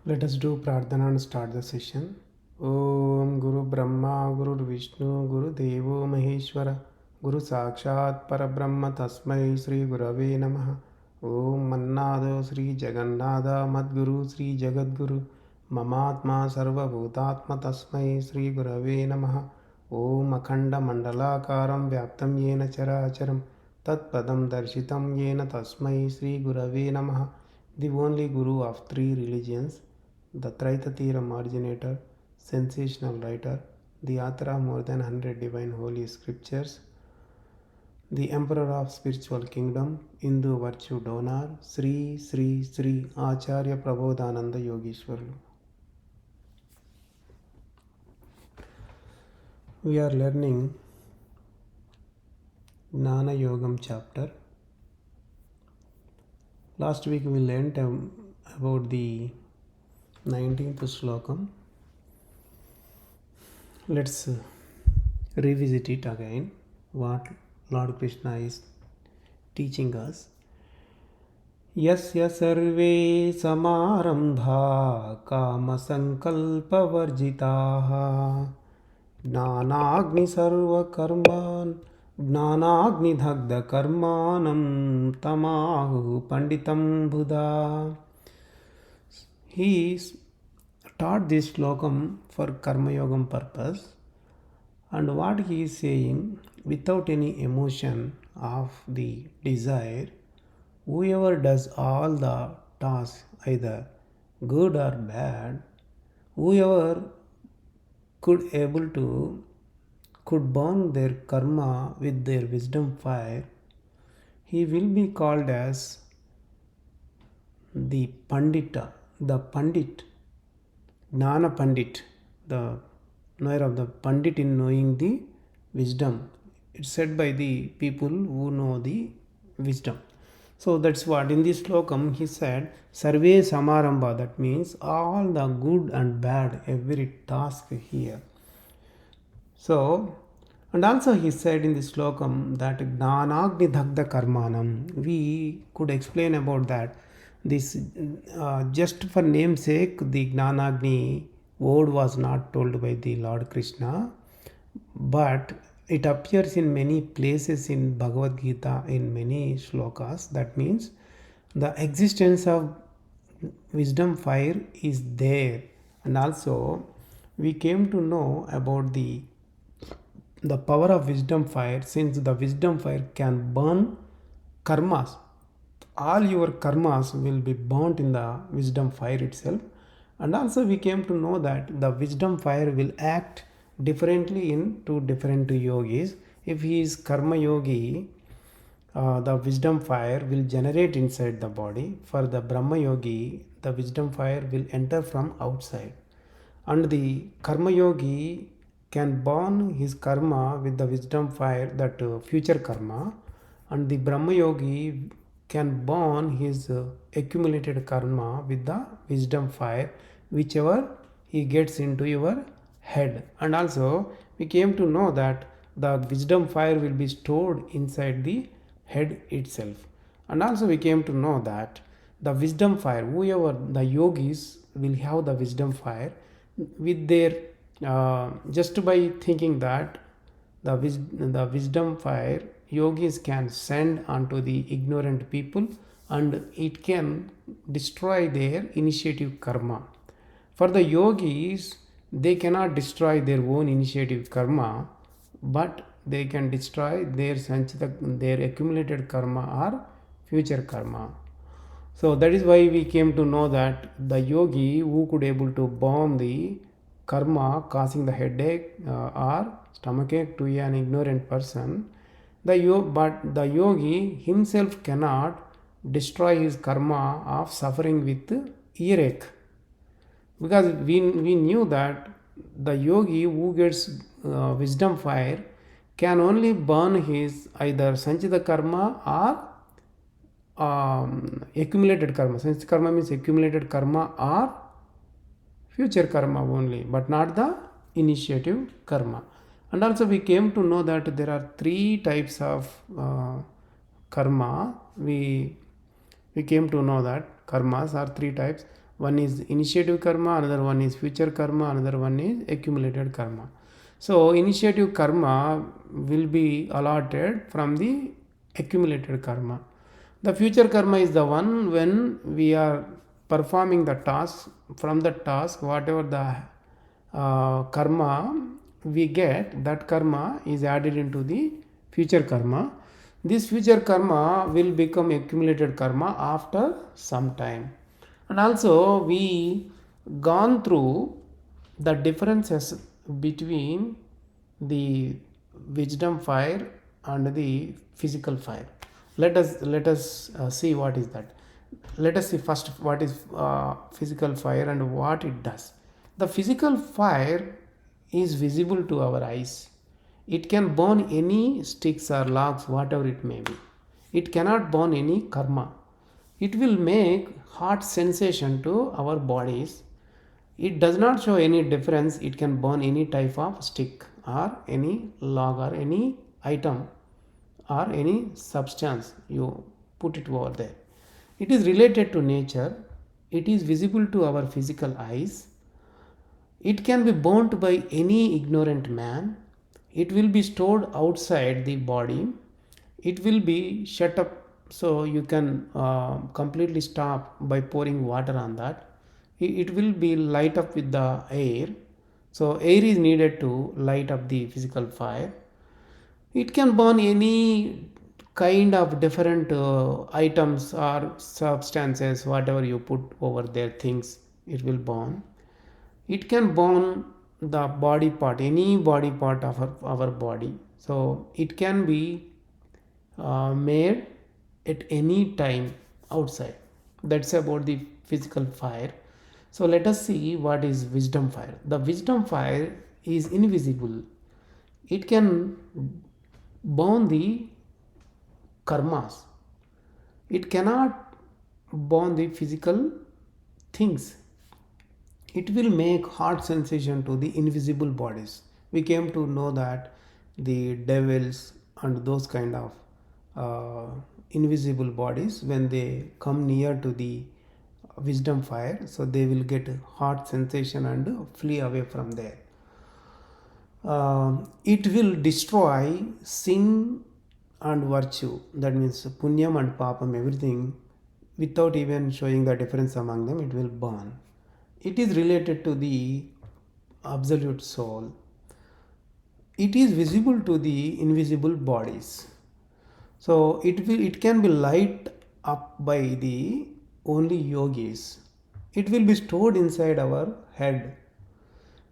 Let us do Prarthana and start the session. Om Guru Brahma Guru Vishnu Guru Devo Maheshwara Guru Sakshat Parabrahma Tasmai Sri Gurave Namaha. Om Mannado Sri Jagannatha Madguru Sri Jagadguru Mamatma Sarva Bhutatma Tasmai Sri Gurave Namaha. Om Akhanda Mandalakaram Vyaptam Yena Characharam Tat Padam Darshitam Yena Tasmai Sri Gurave Namaha. The only Guru of three religions, the Traitatheeram originator, sensational writer, the author of more than 100 divine holy scriptures, the emperor of spiritual kingdom, Hindu virtue donor, Sri Sri Sri Acharya Prabodhananda Yogeshwarlu. We are learning Gnana Yogam chapter. Last week we learned about the 19th Shlokam. Let's revisit it again, what Lord Krishna is teaching us. Yasya sarve samarambha kama sankalpa varjitaha gnanagni sarva karman gnanagni dhagda karmanam tamahu panditam buddha. He taught this slokam for karma yogam purpose, and what he is saying, without any emotion of the desire, whoever does all the tasks, either good or bad, whoever could burn their karma with their wisdom fire, he will be called as the pandita, the pandit, Gnana Pandit, the knower of the Pandit in knowing the wisdom. It's said by the people who know the wisdom. So that's what in this slokam he said, Sarve Samaramba, that means all the good and bad, every task here. So, and also he said in this slokam that Gnanagni Dhagda Karmanam, we could explain about that. This just for namesake, the Gnanagni word was not told by the Lord Krishna, but it appears in many places in Bhagavad Gita in many shlokas. That means the existence of wisdom fire is there, and also we came to know about the power of wisdom fire, since the wisdom fire can burn karmas. All your karmas will be burnt in the wisdom fire itself. And also we came to know that the wisdom fire will act differently in two different yogis. If he is karma yogi, the wisdom fire will generate inside the body. For the Brahma yogi, the wisdom fire will enter from outside. And the karma yogi can burn his karma with the wisdom fire, that future karma, and the Brahma yogi can burn his accumulated karma with the wisdom fire, whichever he gets into your head. And also we came to know that the wisdom fire will be stored inside the head itself. And also we came to know that the wisdom fire, whoever the yogis will have the wisdom fire with their just by thinking that the wisdom fire yogis can send onto the ignorant people, and it can destroy their initiative karma. For the yogis, they cannot destroy their own initiative karma, but they can destroy their their accumulated karma or future karma. So that is why we came to know that the yogi who could able to burn the karma causing the headache or stomachache to an ignorant person, but the yogi himself cannot destroy his karma of suffering with earache, because we knew that the yogi who gets wisdom fire can only burn his either sanchita karma or accumulated karma. Sanchita karma means accumulated karma or future karma only, but not the initiative karma. And also we came to know that there are three types of karma. We came to know that karmas are three types. One is initiative karma, another one is future karma, another one is accumulated karma. So initiative karma will be allotted from the accumulated karma. The future karma is the one when we are performing the task. From the task, whatever the karma we get, that karma is added into the future karma. This future karma will become accumulated karma after some time. And also we gone through the differences between the wisdom fire and the physical fire. Let us see what is that. Let us see first what is physical fire and what it does. The physical fire is visible to our eyes. It can burn any sticks or logs, whatever it may be. It cannot burn any karma. It will make hot sensation to our bodies. It does not show any difference. It can burn any type of stick or any log or any item or any substance you put it over there. It is related to nature. It is visible to our physical eyes. It can be burnt by any ignorant man. It will be stored outside the body. It will be shut up, so you can completely stop by pouring water on that. It will be light up with the air. So air is needed to light up the physical fire. It can burn any kind of different items or substances, whatever you put over there, things it will burn. It can burn the body part, any body part of our body. So it can be made at any time outside. That's about the physical fire. So let us see what is wisdom fire. The wisdom fire is invisible. It can burn the karmas. It cannot burn the physical things. It will make hot sensation to the invisible bodies. We came to know that the devils and those kind of invisible bodies, when they come near to the wisdom fire, so they will get hot sensation and flee away from there. It will destroy sin and virtue, that means punyam and papam, everything, without even showing the difference among them. It will burn. It is related to the absolute soul. It is visible to the invisible bodies. So it can be light up by the only yogis. It will be stored inside our head.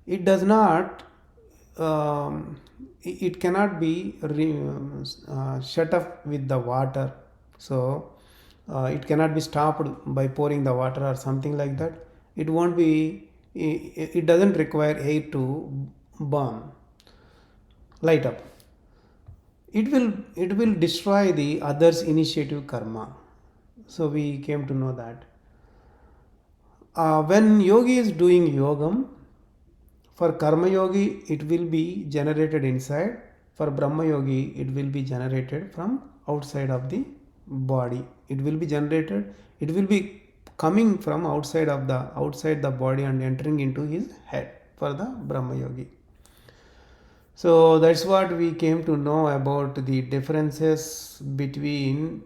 It does not it cannot be shut up with the water. So it cannot be stopped by pouring the water or something like that. It won't be, it doesn't require air to burn, light up. It will destroy the others initiative karma. So we came to know that when yogi is doing yogam, for karma yogi it will be generated inside. For brahma yogi it will be generated from outside of the body. It will be generated, it will be coming from outside the body and entering into his head for the brahma yogi. So that's what we came to know about the differences between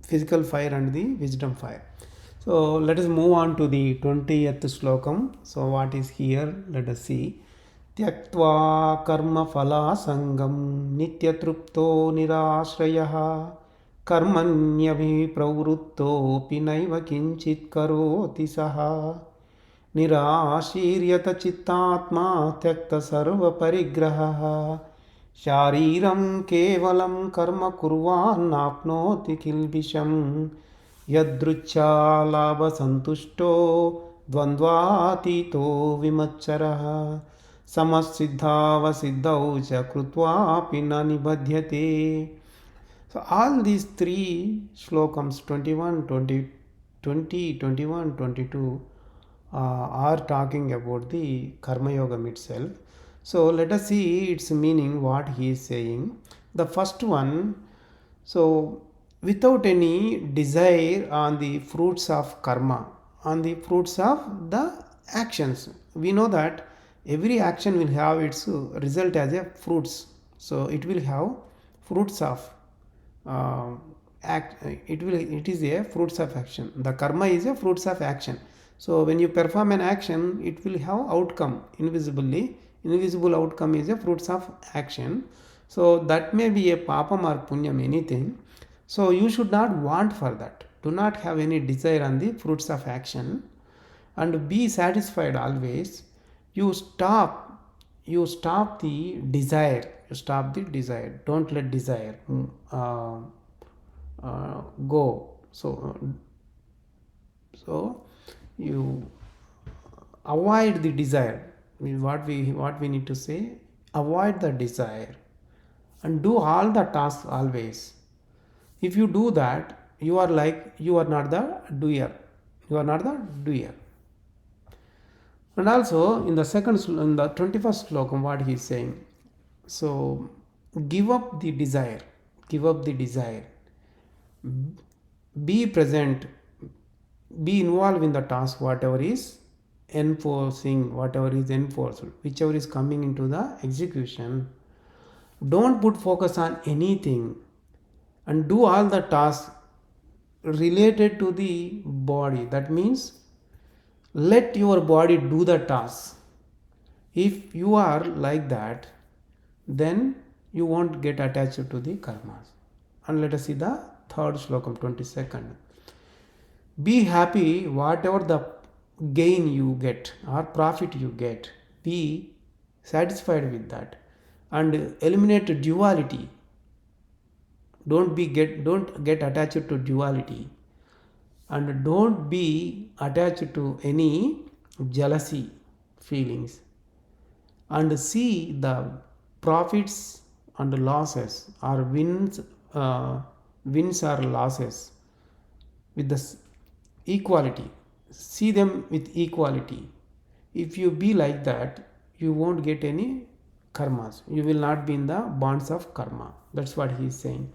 physical fire and the wisdom fire. So let us move on to the 20th Shlokam. So what is here? Let us see. Tyaktva karma phala sangam nityatrupto nirashrayah karmanyabhi pravrutto pinaiva kinchit karoti saha निराशीर्यत चित्तात्मा त्यक्त सर्व परिग्रहः शारीरं केवलं कर्म कुर्वान्नाप्नोति किल्बिषं यदृच्छा लाभ संतुष्टो द्वन्द्वातीतो विमत्सरः समसिद्धावसिद्धौ च कृत्वापि न निबध्यते. So all these three shlokams 21, 20, 21, 22 are talking about the karma yogam itself. So let us see its meaning, what he is saying. The first one, so without any desire on the fruits of karma, on the fruits of the actions. We know that every action will have its result as a fruits. So it will have fruits of uh, it is a fruits of action. The karma is a fruits of action. So when you perform an action, it will have outcome invisibly. Invisible outcome is a fruits of action. So that may be a papam or punyam, anything. So you should not want for that. Do not have any desire on the fruits of action, and be satisfied always. You stop the desire. You stop the desire. Don't let desire uh, go. So you avoid the desire. What we need to say, avoid the desire and do all the tasks always. If you do that, you are not the doer. You are not the doer. And also in in the 21st slokam, what he is saying, so give up the desire. Give up the desire. Be present. Be involved in the task, whatever is enforcing, whatever is enforced, whichever is coming into the execution. Don't put focus on anything and do all the tasks related to the body. That means let your body do the task. If you are like that, then you won't get attached to the karmas. And let us see the third slokam, 22nd. Be happy whatever the gain you get or profit you get. Be satisfied with that and eliminate duality. Don't get attached to duality, and don't be attached to any jealousy feelings, and see the profits and losses or wins or losses with the equality. See them with equality. If you be like that, you won't get any karmas. You will not be in the bonds of karma. That's what he is saying.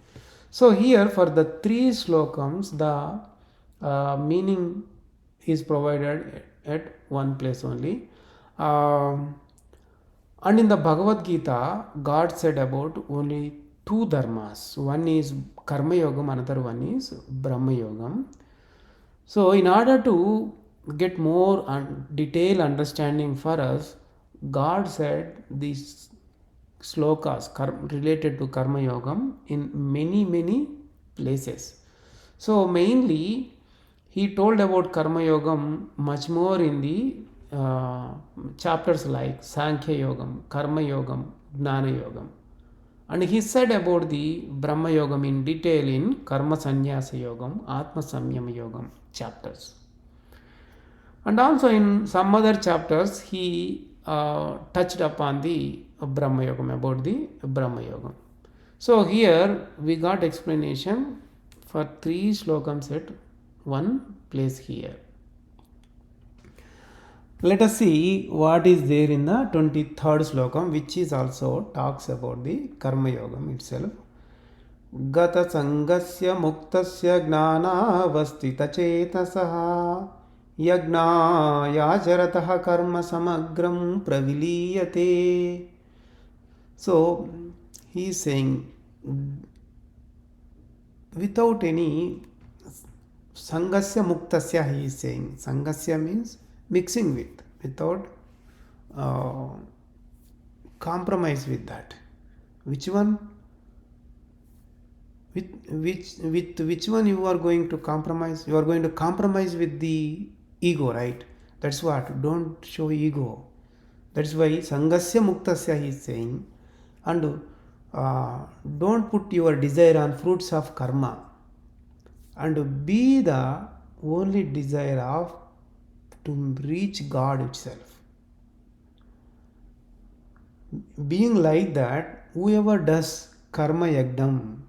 So here for the three slokams, the meaning is provided at one place only. And in the Bhagavad Gita, God said about only two dharmas. One is Karma Yogam, another one is Brahma Yogam. So in order to get more detailed understanding for us, God said these slokas related to Karma Yogam in many places. So mainly he told about Karma Yogam much more in the chapters like Sankhya Yogam, Karma Yogam, Gnana Yogam. And he said about the Brahma Yogam in detail in Karma Sannyasa Yogam, Atma Samyama Yogam chapters. And also in some other chapters he touched upon the Brahma Yogam, about the Brahma Yogam. So here we got explanation for three slokams at one place here. Let us see what is there in the 23rd slokam, which is also talks about the Karma Yogam itself. Gata sangasya muktasya gnana vastita chetasaha yagna yajaratah karma samagram praviliyate. So he is saying without any sangasya muktasya, he is saying sangasya means mixing with, without compromise with that. Which one? With which one you are going to compromise? You are going to compromise with the ego, right? That's what. Don't show ego. That's why sangasya muktasya he is saying. And don't put your desire on fruits of karma, and be the only desire of to reach God itself. Being like that, whoever does karma yagnam,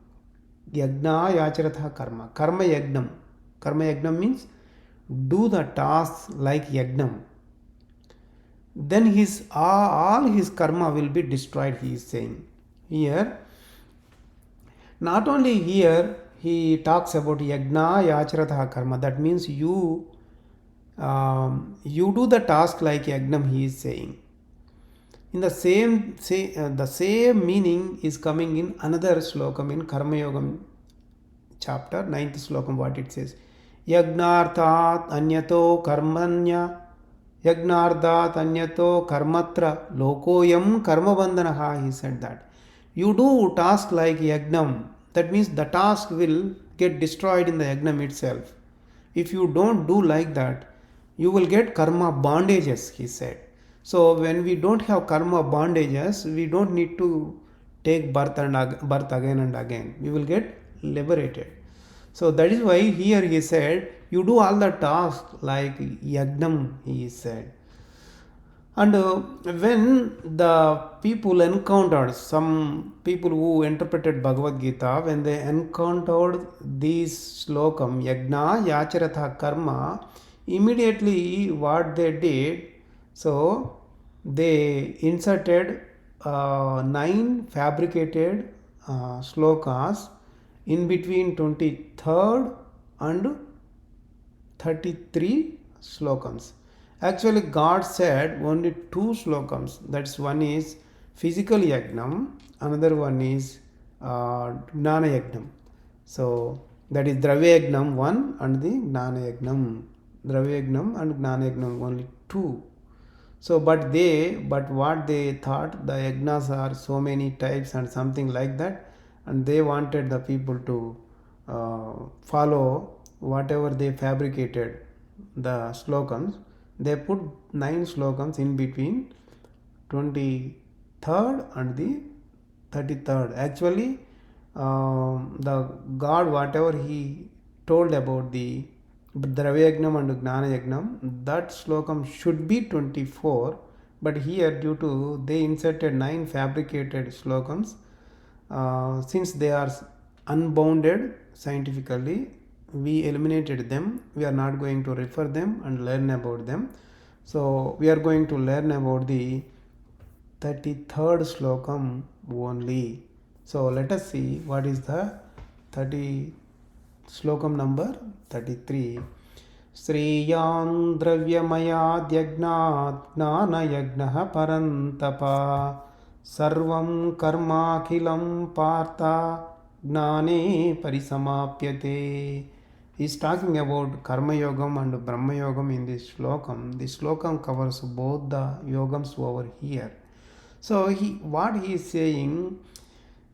yagna yacharatha karma, karma yagnam means do the tasks like yagnam, then his all his karma will be destroyed, he is saying. Here, not only here he talks about yagna yacharata karma. That means you do the task like yagnam, he is saying. In the same meaning is coming in another slokam in Karma Yogam chapter, 9th slokam, what it says. Yagnarthat anyato karmanya Yagnarthat anyato karmatra lokoyam karma bandhanaha, he said that. You do task like yagnam, that means the task will get destroyed in the yagnam itself. If you don't do like that, you will get karma bondages, he said. So when we don't have karma bondages, we don't need to take birth again and again. We will get liberated. So that is why here he said, you do all the tasks like yagnam, he said. And when the people encountered, some people who interpreted Bhagavad Gita, when they encountered these slokam, yagna, yacharatha, karma, immediately what they did, so they inserted 9 fabricated slokas in between 23rd and 33 slokams. Actually, God said only 2 slokams. That's one is physical yagnam, another one is gnana yagnam. So that is dravya yagnam 1 and the gnana yagnam. Dravya yagnam and gnana yagnam only 2. So but what they thought, the yagnas are so many types and something like that, and they wanted the people to follow whatever they fabricated, the slokams. They put 9 slokams in between 23rd and the 33rd. Actually, the God, whatever he told about the Dravyagnam and Gnanayagnam, that slokam should be 24, but here due to they inserted 9 fabricated slokams, since they are unbounded scientifically, we eliminated them. We are not going to refer them and learn about them. So we are going to learn about the 33rd slokam only. So let us see what is the slokam number 33. Sriyam dravyamaya dhyagnat gnana yagnaha parantapa sarvam karma khilam partha gnane parisamapyate. He is talking about karma yogam and brahma yogam in this slokam. This slokam covers both the yogams over here. So what he is saying,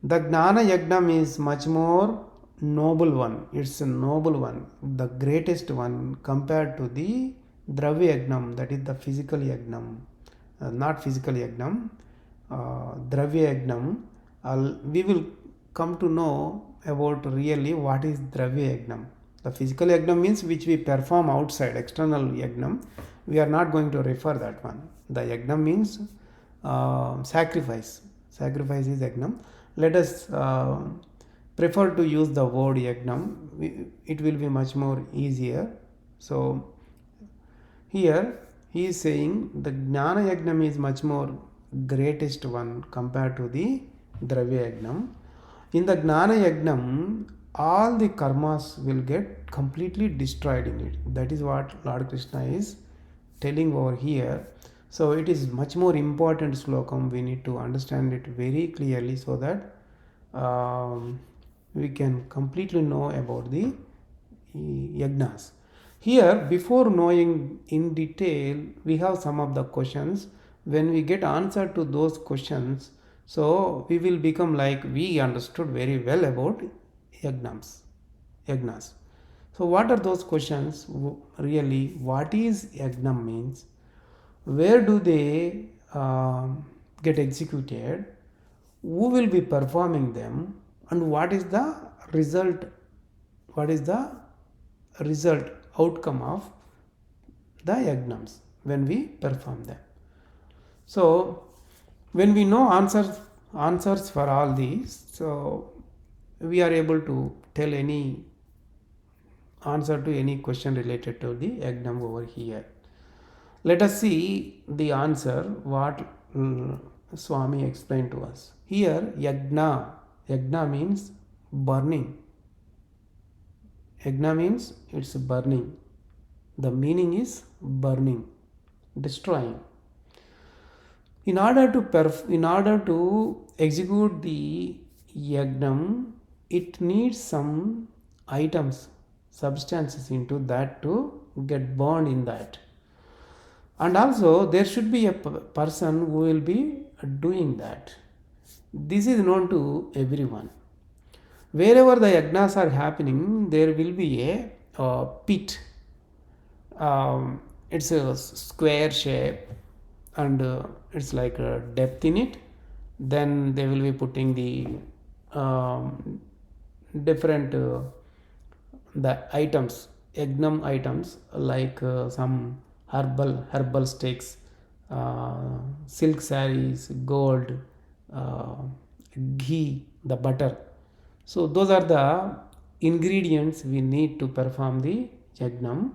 the gnana yagnam is much more noble one. It's a noble one, the greatest one compared to the dravya yagnam, that is the physical yagnam, not physical yagnam, dravya yagnam. We will come to know about really what is dravya yagnam. The physical yagnam means which we perform outside, external yagnam. We are not going to refer that one. The yagnam means sacrifice. Sacrifice is yagnam. Let us prefer to use the word yagnam. It will be much more easier. So here he is saying the gnana yagnam is much more greatest one compared to the dravya yagnam. In the gnana yagnam, all the karmas will get completely destroyed in it. That is what Lord Krishna is telling over here. So it is much more important slokam. We need to understand it very clearly so that we can completely know about the yagnas. Here, before knowing in detail, we have some of the questions. When we get answer to those questions, so we will become like we understood very well about yagnas. So what are those questions really? What is yagnam means? Where do they get executed? Who will be performing them? And what is the result? What is the result, outcome of the yagnams when we perform them? So when we know answers for all these, so we are able to tell any answer to any question related to the yagnam over here. Let us see the answer what Swami explained to us. Here yagna means burning. Yagna means it's burning. The meaning is burning, destroying. In order to execute the yagnam, it needs some items, substances into that to get burned in that. And also there should be a person who will be doing that. This is known to everyone. Wherever the yagnas are happening, there will be a pit. It's a square shape, and it's like a depth in it. Then they will be putting the different the items, yagnam items, like some herbal sticks, silk sarees, gold, uh, ghee, the butter. So those are the ingredients we need to perform the yagnam.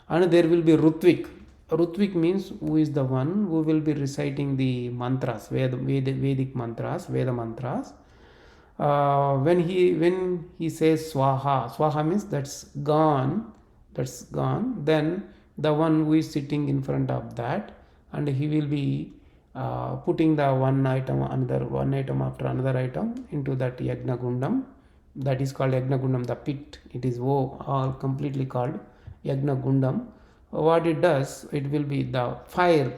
And there will be rutvik. Rutvik means who is the one who will be reciting the mantras, Vedic mantras, Veda mantras. When he says swaha means that's gone. Then the one who is sitting in front of that, and he will be putting the one item after another item into that yagna gundam. That is called yagna gundam, the pit. It is all completely called yagna gundam. What it does, it will be the fire.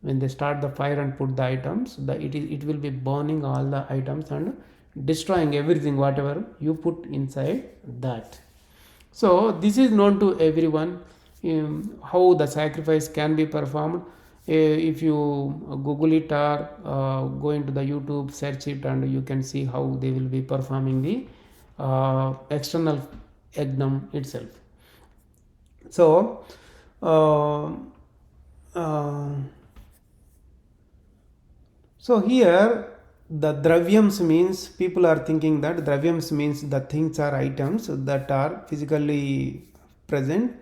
When they start the fire and put the items, it will be burning all the items and destroying everything whatever you put inside that. So this is known to everyone, how the sacrifice can be performed. If you google it or go into the YouTube, search it, and you can see how they will be performing the external yagnam itself. So so here the dravyams means, people are thinking that dravyams means the things or items that are physically present.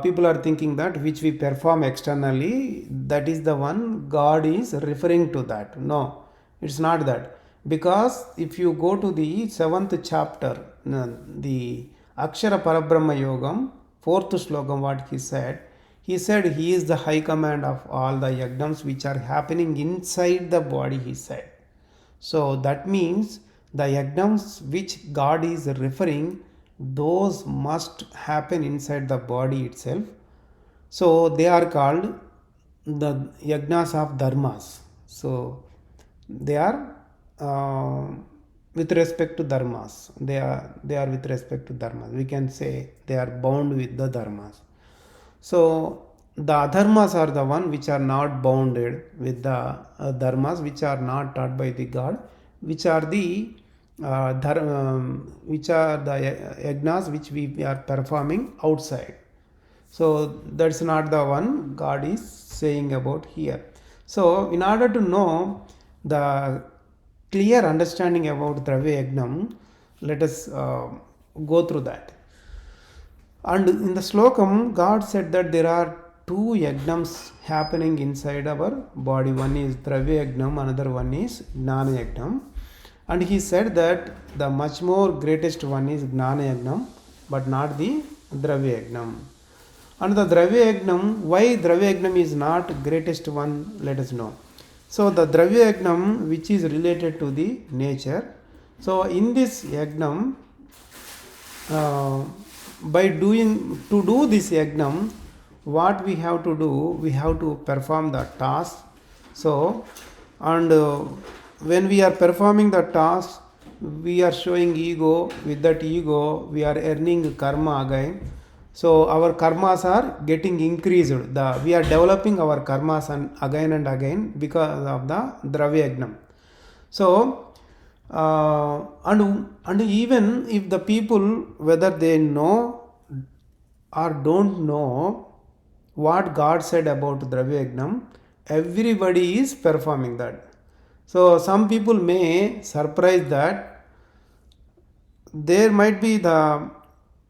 People are thinking that which we perform externally, that is the one God is referring to that. No, it's not that. Because if you go to the 7th chapter, the Akshara Parabrahma Yogam, 4th Shlokam, what he said he is the high command of all the yagnams which are happening inside the body, he said. So that means the yagnams which God is referring, those must happen inside the body itself. So they are called the yagnas of dharmas. So they are with respect to dharmas. They are with respect to dharmas. We can say they are bound with the dharmas. So the adharmas are the one which are not bounded with the dharmas, which are not taught by the God, which are the yagnas which we are performing outside. So that's not the one God is saying about here. So in order to know the clear understanding about Dravya Yagnam, let us go through that. And in the Slokam, God said that there are two yagnams happening inside our body. One is Dravya Yagnam, another one is Gnana Yagnam. And he said that the much more greatest one is Gnana Yagnam, but not the Dravya Yagnam. And the Dravya Yagnam, why Dravya Yagnam is not greatest one, let us know. So the Dravya Yagnam, which is related to the nature. So in this Yagnam, to do this yagnam, what we have to do, we have to perform the task. So, and when we are performing the task, we are showing ego. With that ego, we are earning karma again. So our karmas are getting increased. We are developing our karmas and again because of the Dravya Yagnam. So and even if the people, whether they know or don't know what God said about Dravya Yagnam, everybody is performing that. So some people may surprise that there might be the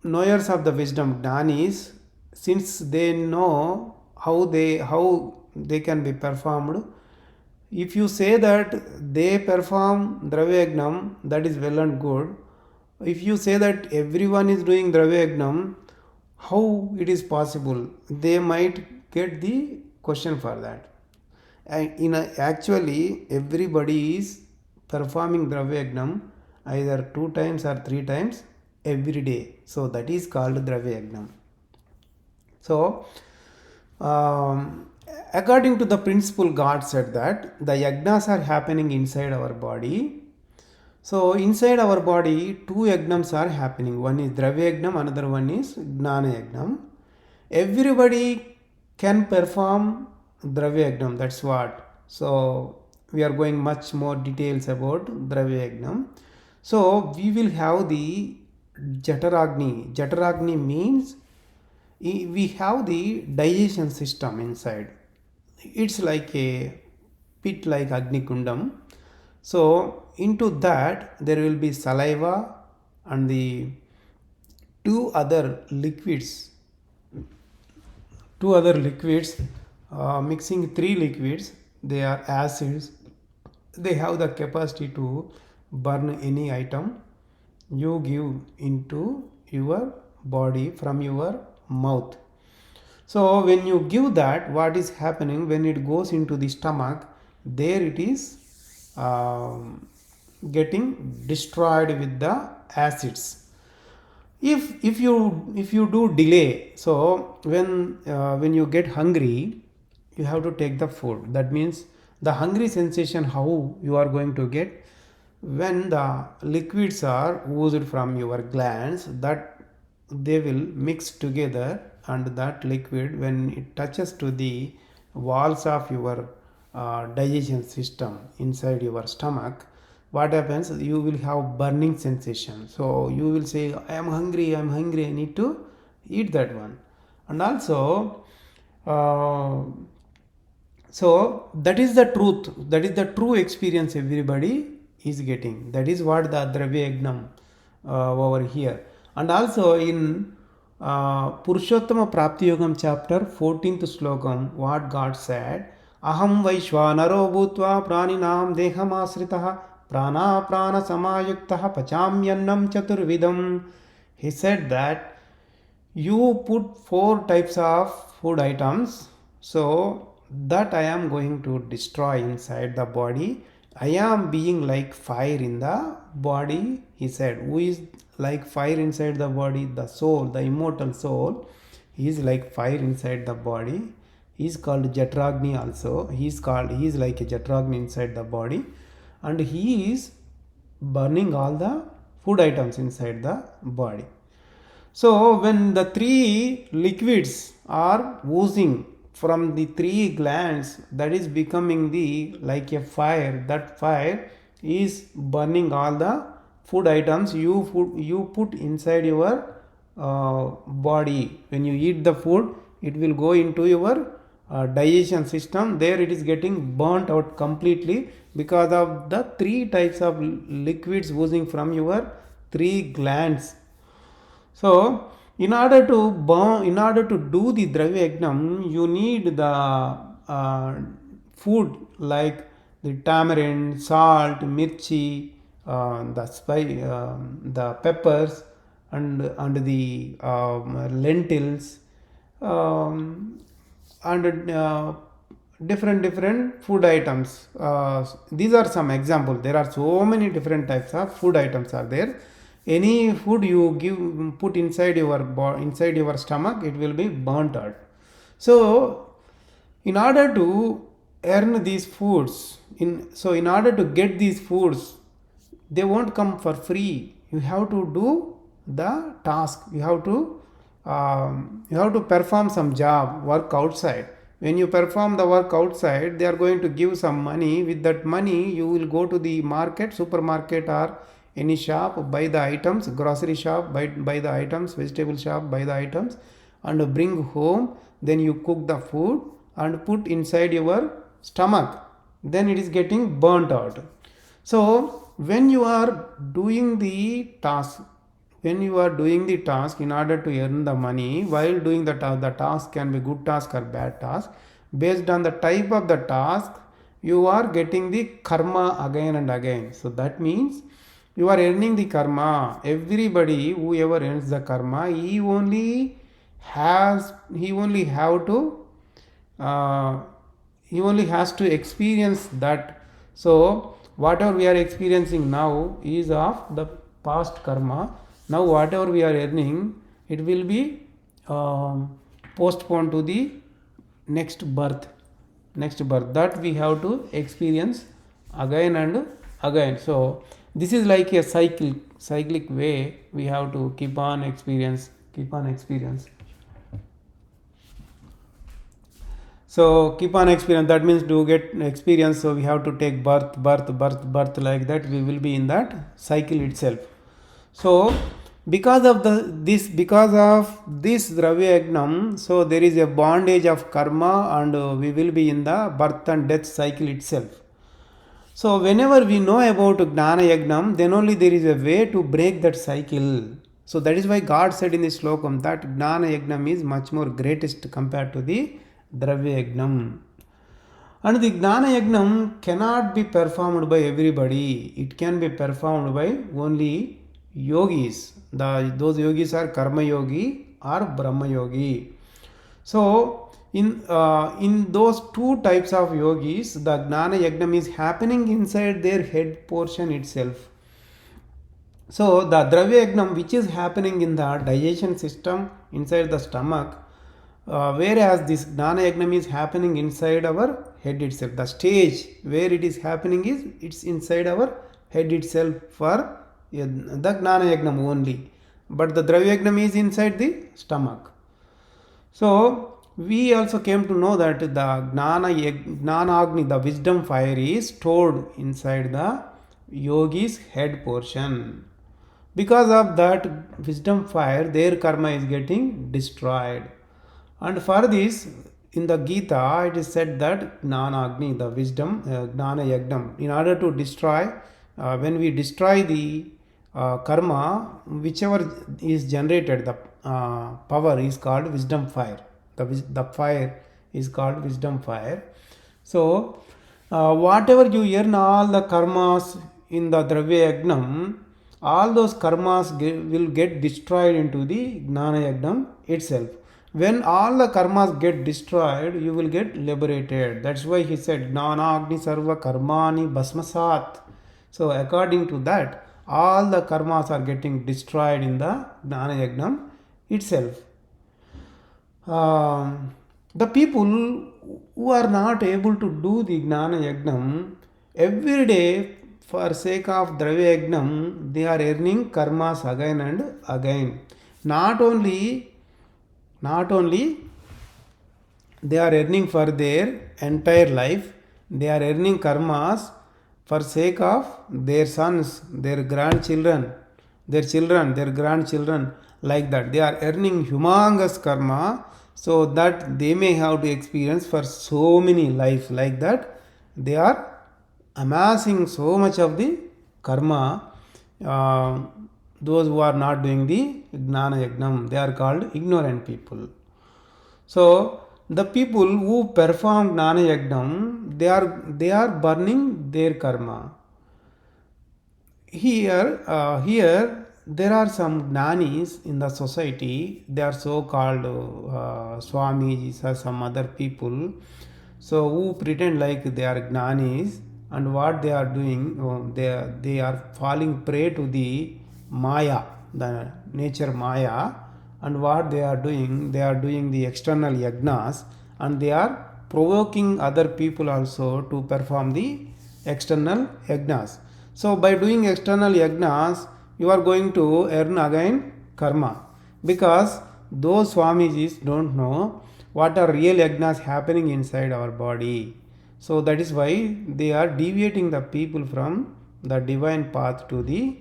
knowers of the wisdom, Gnanis, since they know how they can be performed. If you say that they perform Dravya Yagnam, that is well and good. If you say that everyone is doing Dravya Yagnam, how it is possible? They might get the question for that. And actually, everybody is performing Dravya Yagnam either 2 times or 3 times every day. So that is called Dravya Yagnam. So, um, according to the principle, God said that the yagnas are happening inside our body. So, inside our body, two yagnams are happening. One is Dravya Yagnam, another one is Gnana Yagnam. Everybody can perform Dravya Yagnam, that's what. So, we are going much more details about Dravya Yagnam. So, we will have the Jataragni. Jataragni means we have the digestion system inside. It's like a pit like Agni Kundam. So into that there will be saliva and the two other liquids, mixing three liquids. They are acids. They have the capacity to burn any item you give into your body from your mouth. So when you give that, what is happening when it goes into the stomach? There it is getting destroyed with the acids. If you do delay, so when you get hungry, you have to take the food. That means the hungry sensation how you are going to get when the liquids are oozed from your glands, that they will mix together, and that liquid when it touches to the walls of your digestion system inside your stomach, what happens, you will have burning sensation. So you will say, I am hungry, I need to eat that one. And also so that is the truth, that is the true experience everybody is getting. That is what the Dravya Yagnam over here. And also in Purushottama Prapti Yogam chapter 14th Slokam, what God said, Aham Vaishwanaro Bhutva Praninam Deham Asritah Prana Prana Samayuktah Pachamyannam Chaturvidam. He said that you put 4 types of food items, so that I am going to destroy inside the body. I am being like fire in the body, he said. Who is like fire inside the body? The soul, the immortal soul. He is like fire inside the body. He is called Jatragni also. He is like a Jatragni inside the body, and he is burning all the food items inside the body. So when the three liquids are oozing from the three glands, that is becoming the like a fire. That fire is burning all the food items you put inside your body. When you eat the food, it will go into your digestion system. There it is getting burnt out completely because of the 3 types of liquids oozing from your 3 glands. So, in order to do the Dravya Yagnam, you need the food like the tamarind, salt, mirchi, the peppers, and the lentils, and different food items. These are some examples. There are so many different types of food items are there. Any food you put inside your stomach, it will be burnt out. So in order to earn these foods, in order to get these foods, they won't come for free. You have to do the task. You have to perform some job, work outside. When you perform the work outside, they are going to give some money. With that money, you will go to the market, supermarket, or any shop, buy the items, grocery shop, buy the items, vegetable shop, buy the items, and bring home. Then you cook the food and put inside your stomach. Then it is getting burnt out. So when you are doing the task, in order to earn the money, while doing the task can be good task or bad task. Based on the type of the task, you are getting the karma again and again. So that means you are earning the karma. Everybody whoever earns the karma, he only have to uh, he only has to experience that. So whatever we are experiencing now is of the past karma. Now whatever we are earning, it will be um, postponed to the next birth that we have to experience again and again. So this is like a cyclic way we have to keep on experience. So keep on experience, that means to get experience, so we have to take birth, like that we will be in that cycle itself. So because of this dravya yagnam, so there is a bondage of karma, and we will be in the birth and death cycle itself. So whenever we know about Gnana Yagnam, then only there is a way to break that cycle. So that is why God said in this Shlokamu that Gnana Yagnam is much more greatest compared to the Dravya Yagnam. And the Gnana Yagnam cannot be performed by everybody. It can be performed by only yogis. Those yogis are Karma Yogi or Brahma Yogi. So in those two types of yogis, the Gnana Yagnam is happening inside their head portion itself. So the Dravya Yagnam, which is happening in the digestion system inside the stomach, whereas this Gnana Yagnam is happening inside our head itself. The stage where it is happening is it's inside our head itself for the Gnana Yagnam only, but the Dravya Yagnam is inside the stomach. So we also came to know that the Gnana Agni, the wisdom fire, is stored inside the yogi's head portion. Because of that wisdom fire, their karma is getting destroyed. And for this, in the Gita, it is said that Gnana Agni, the wisdom, Gnana Yagnam, in order to destroy, when we destroy the karma, whichever is generated, the power is called wisdom fire. The fire is called wisdom fire. So whatever you earn, all the karmas in the Dravya Yagnam, all those karmas will get destroyed into the Gnana Yagnam itself. When all the karmas get destroyed, you will get liberated. That's why he said Gnana Agni Sarva Karmani Bhasmasat. So according to that, all the karmas are getting destroyed in the Gnana Yagnam itself. The people who are not able to do the Gnana Yagnam, every day for sake of Dravya Yagnam, they are earning karmas again and again. Not only they are earning for their entire life, they are earning karmas for sake of their sons, their grandchildren, their grandchildren, like that. They are earning humongous karma so that they may have to experience for so many lives, like that. They are amassing so much of the karma. Those who are not doing the Gnana Yagnam, they are called ignorant people. So the people who perform Gnana Yagnam, they are burning their karma. Here there are some Gnanis in the society. They are so called Swamijis or some other people. So who pretend like they are Gnanis, and what they are doing, they are falling prey to the Maya, the nature Maya. And what they are doing the external yagnas, and they are provoking other people also to perform the external yagnas. So by doing external yagnas, you are going to earn again karma, because those Swamijis don't know what are real yagnas happening inside our body. So that is why they are deviating the people from the divine path to the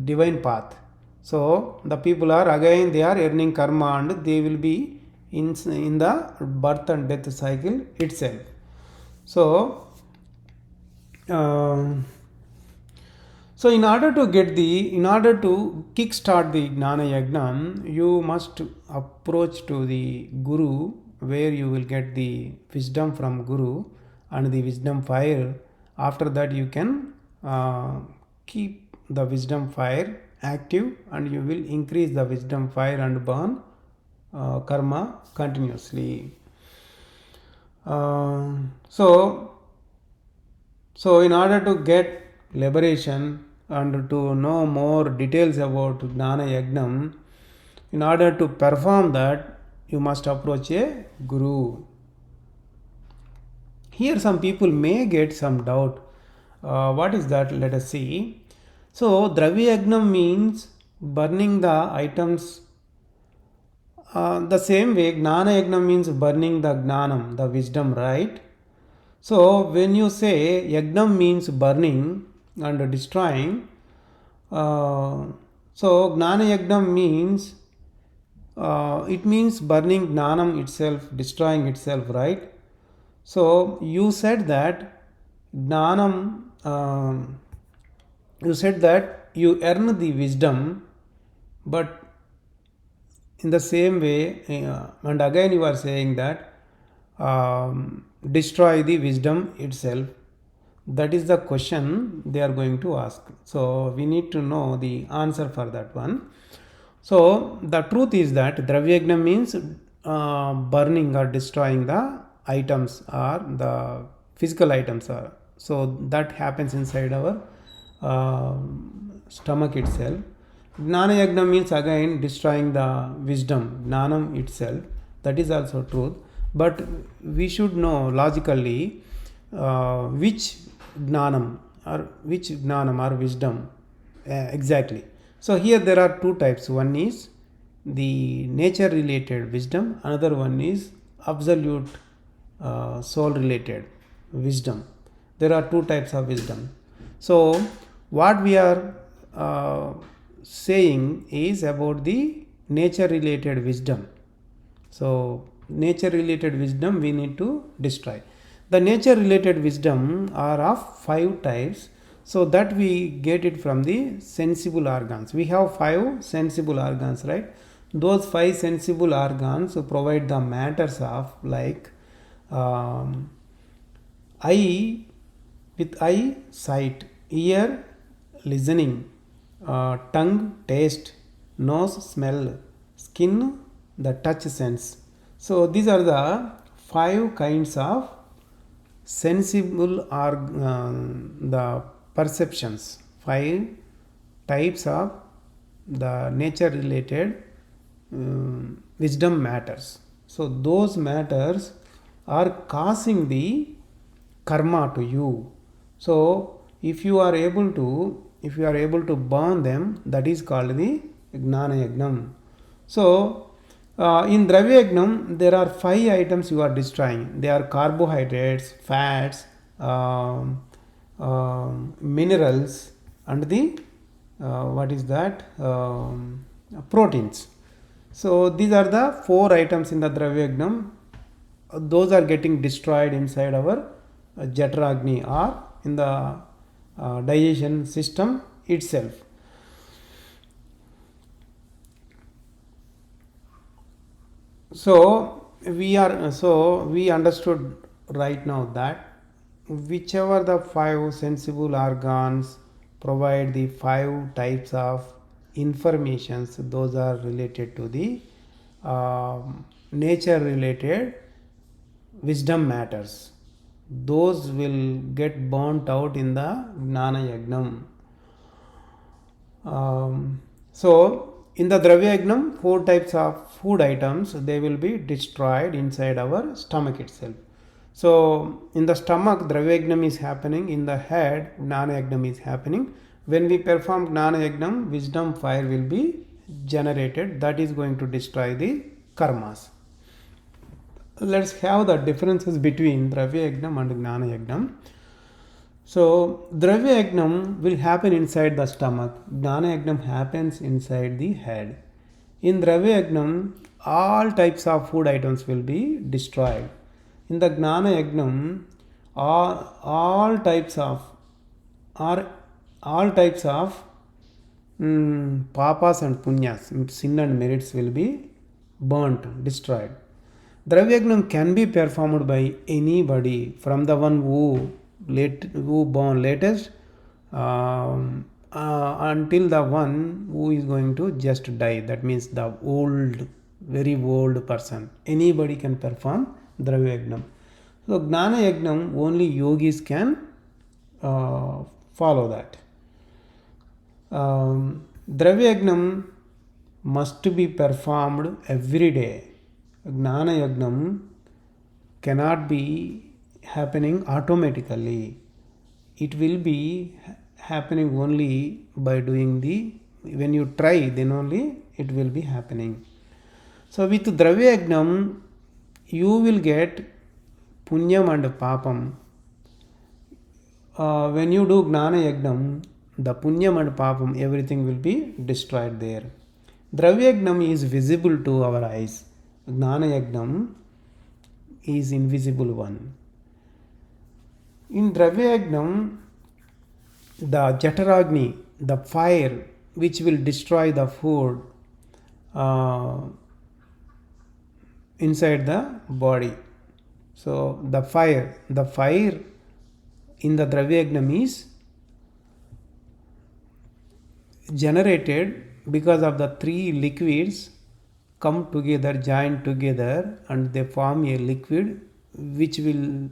divine path. So the people are again, they are earning karma, and they will be in the birth and death cycle itself. So so in order to kickstart the Gnana Yagnam, you must approach to the Guru, where you will get the wisdom from Guru and the wisdom fire. After that, you can keep the wisdom fire active, and you will increase the wisdom fire and burn karma continuously. So in order to get liberation and to know more details about Gnana Yagnam, in order to perform that, you must approach a guru. Here some people may get some doubt. What is that? Let us see. So Dravya Yagnam means burning the items. The same way Gnana Yagnam means burning the Gnanam, the wisdom, right? So when you say Yagnam means burning and destroying, so Gnana Yagnam means it means burning Gnanam itself, destroying itself, right? So you said that Gnanam, you said that you earn the wisdom, but in the same way, and again you are saying that destroy the wisdom itself. That is the question they are going to ask. So we need to know the answer for that one. So the truth is that Dravyagna means burning or destroying the items or the physical items are. So that happens inside our stomach itself. Gnana Yagna means again destroying the wisdom, Gnanam itself. That is also truth. But we should know logically which Gnanam or wisdom exactly. So here there are two types. One is the nature related wisdom, another one is absolute soul related wisdom. There are two types of wisdom. So what we are saying is about the nature related wisdom. So nature related wisdom we need to destroy. The nature related wisdom are of 5 types. So that we get it from the sensible organs. We have 5 sensible organs, right? Those 5 sensible organs provide the matters of like eye, with eye sight, ear listening, tongue taste, nose smell, skin the touch sense. So these are the 5 kinds of sensible the perceptions, 5 types of the nature related wisdom matters. So those matters are causing the karma to you. So if you are able to burn them, that is called the Gnana Yagnam. So in Dravya Yagnam there are 5 items you are destroying. They are carbohydrates, fats, minerals, and the what is that proteins. So these are the 4 items in the Dravya Yagnam. Those are getting destroyed inside our Jatragni or in the digestion system itself. So we understood right now that whichever the 5 sensible organs provide the 5 types of informations, those are related to the nature related wisdom matters. Those will get burnt out in the Gnana Yagnam. So in the Dravya Yagnam, 4 types of food items, they will be destroyed inside our stomach itself. So in the stomach, Dravya Yagnam is happening. In the head, Gnana Yagnam is happening. When we perform Gnana Yagnam, wisdom fire will be generated. That is going to destroy the karmas. Let's have the differences between Dravya Yagnam and Gnana Yagnam. So Dravya Yagnam will happen inside the stomach. Gnana Yagnam happens inside the head. In Dravya Yagnam, all types of food items will be destroyed. In the Gnana Yagnam, all types of papas and punyas, sin and merits will be burnt, destroyed. Dravyagnam can be performed by anybody, from the one who born latest until the one who is going to just die. That means the old, very old person. Anybody can perform Dravya Yagnam. So Gnana Yagnam only yogis can follow that. Dravya Yagnam must be performed every day. Gnana Yagnam cannot be happening automatically. It will be happening only by doing when you try, then only it will be happening. So with Dravya Yagnam, you will get punyam and papam. When you do Gnana Yagnam, the punyam and papam, everything will be destroyed there. Dravya Yagnam is visible to our eyes. Gnana Yagnam is invisible one. In Dravya Yagnam, the Jataragni, the fire which will destroy the food inside the body. So the fire in the Dravya Yagnam is generated because of the three liquids come together, join together, and they form a liquid which will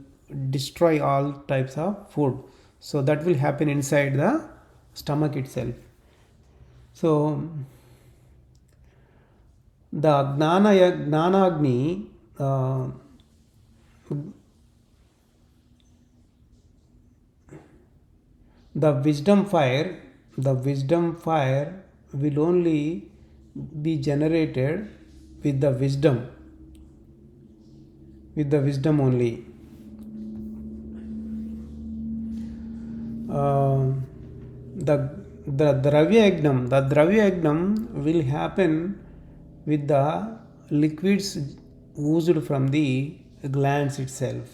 destroy all types of food. So that will happen inside the stomach itself. So the Gnanagni, the wisdom fire will only be generated with the wisdom only. The Dravya Yagnam will happen with the liquids oozed from the glands itself.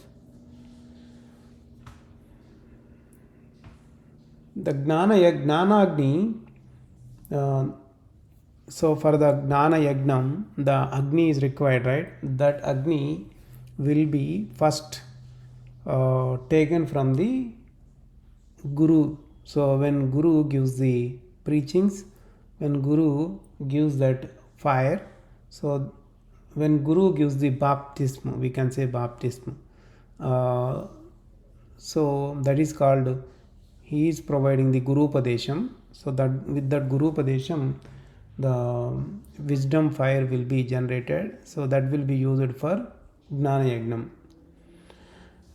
The Gnanagni, so for the Gnana Yagnam, the Agni is required, right? That Agni will be first taken from the Guru. So when Guru gives the preachings, when Guru gives that fire, so when Guru gives the baptism, we can say baptism. So that is called, he is providing the Guru Padesham. So that with that Guru Padesham, the wisdom fire will be generated. So that will be used for Gnana Yagnam.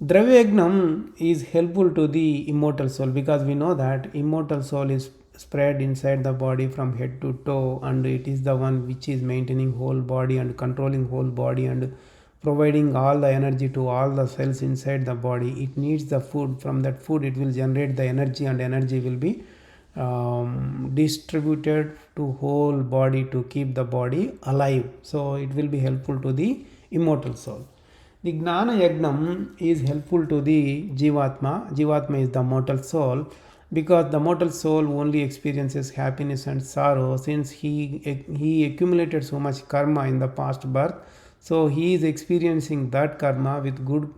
Dravya Yagnam is helpful to the immortal soul, because we know that immortal soul is spread inside the body from head to toe, and it is the one which is maintaining whole body and controlling whole body and providing all the energy to all the cells inside the body. It needs the food. From that food it will generate the energy, and energy will be distributed to whole body to keep the body alive. So it will be helpful to the immortal soul. The Gnana Yagnam is helpful to the Jivatma. Jivatma is the mortal soul, because the mortal soul only experiences happiness and sorrow, since he accumulated so much karma in the past birth. So he is experiencing that karma. With good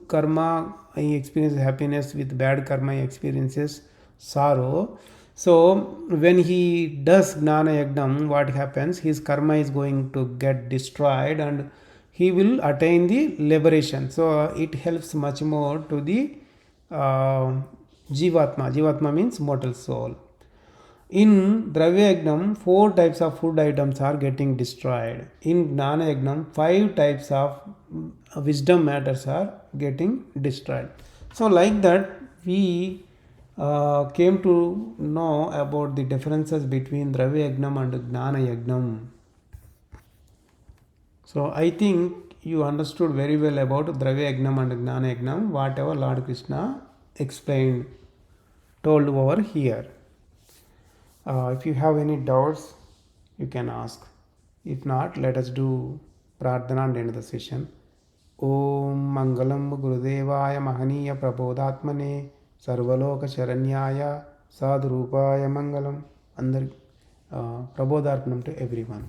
karma he experiences happiness, with bad karma he experiences sorrow. So when he does Gnana Yagnam, what happens? His karma is going to get destroyed and he will attain the liberation. So it helps much more to the Jivatma. Jivatma means mortal soul. In Dravya Yagnam, 4 types of food items are getting destroyed. In Gnana Yagnam, 5 types of wisdom matters are getting destroyed. So like that, we came to know about the differences between Dravya Yagnam and Gnana Yagnam. So I think you understood very well about Dravya Yagnam and Gnana Yagnam, whatever Lord Krishna explained, told over here. If you have any doubts, you can ask. If not, let us do Prarthana and end the session. Om Mangalam Gurudevaya Mahaniya Prabodhatmane Sarvaloka Sharanyaya Sadrupaya Mangalam. Prabodharpanam to everyone.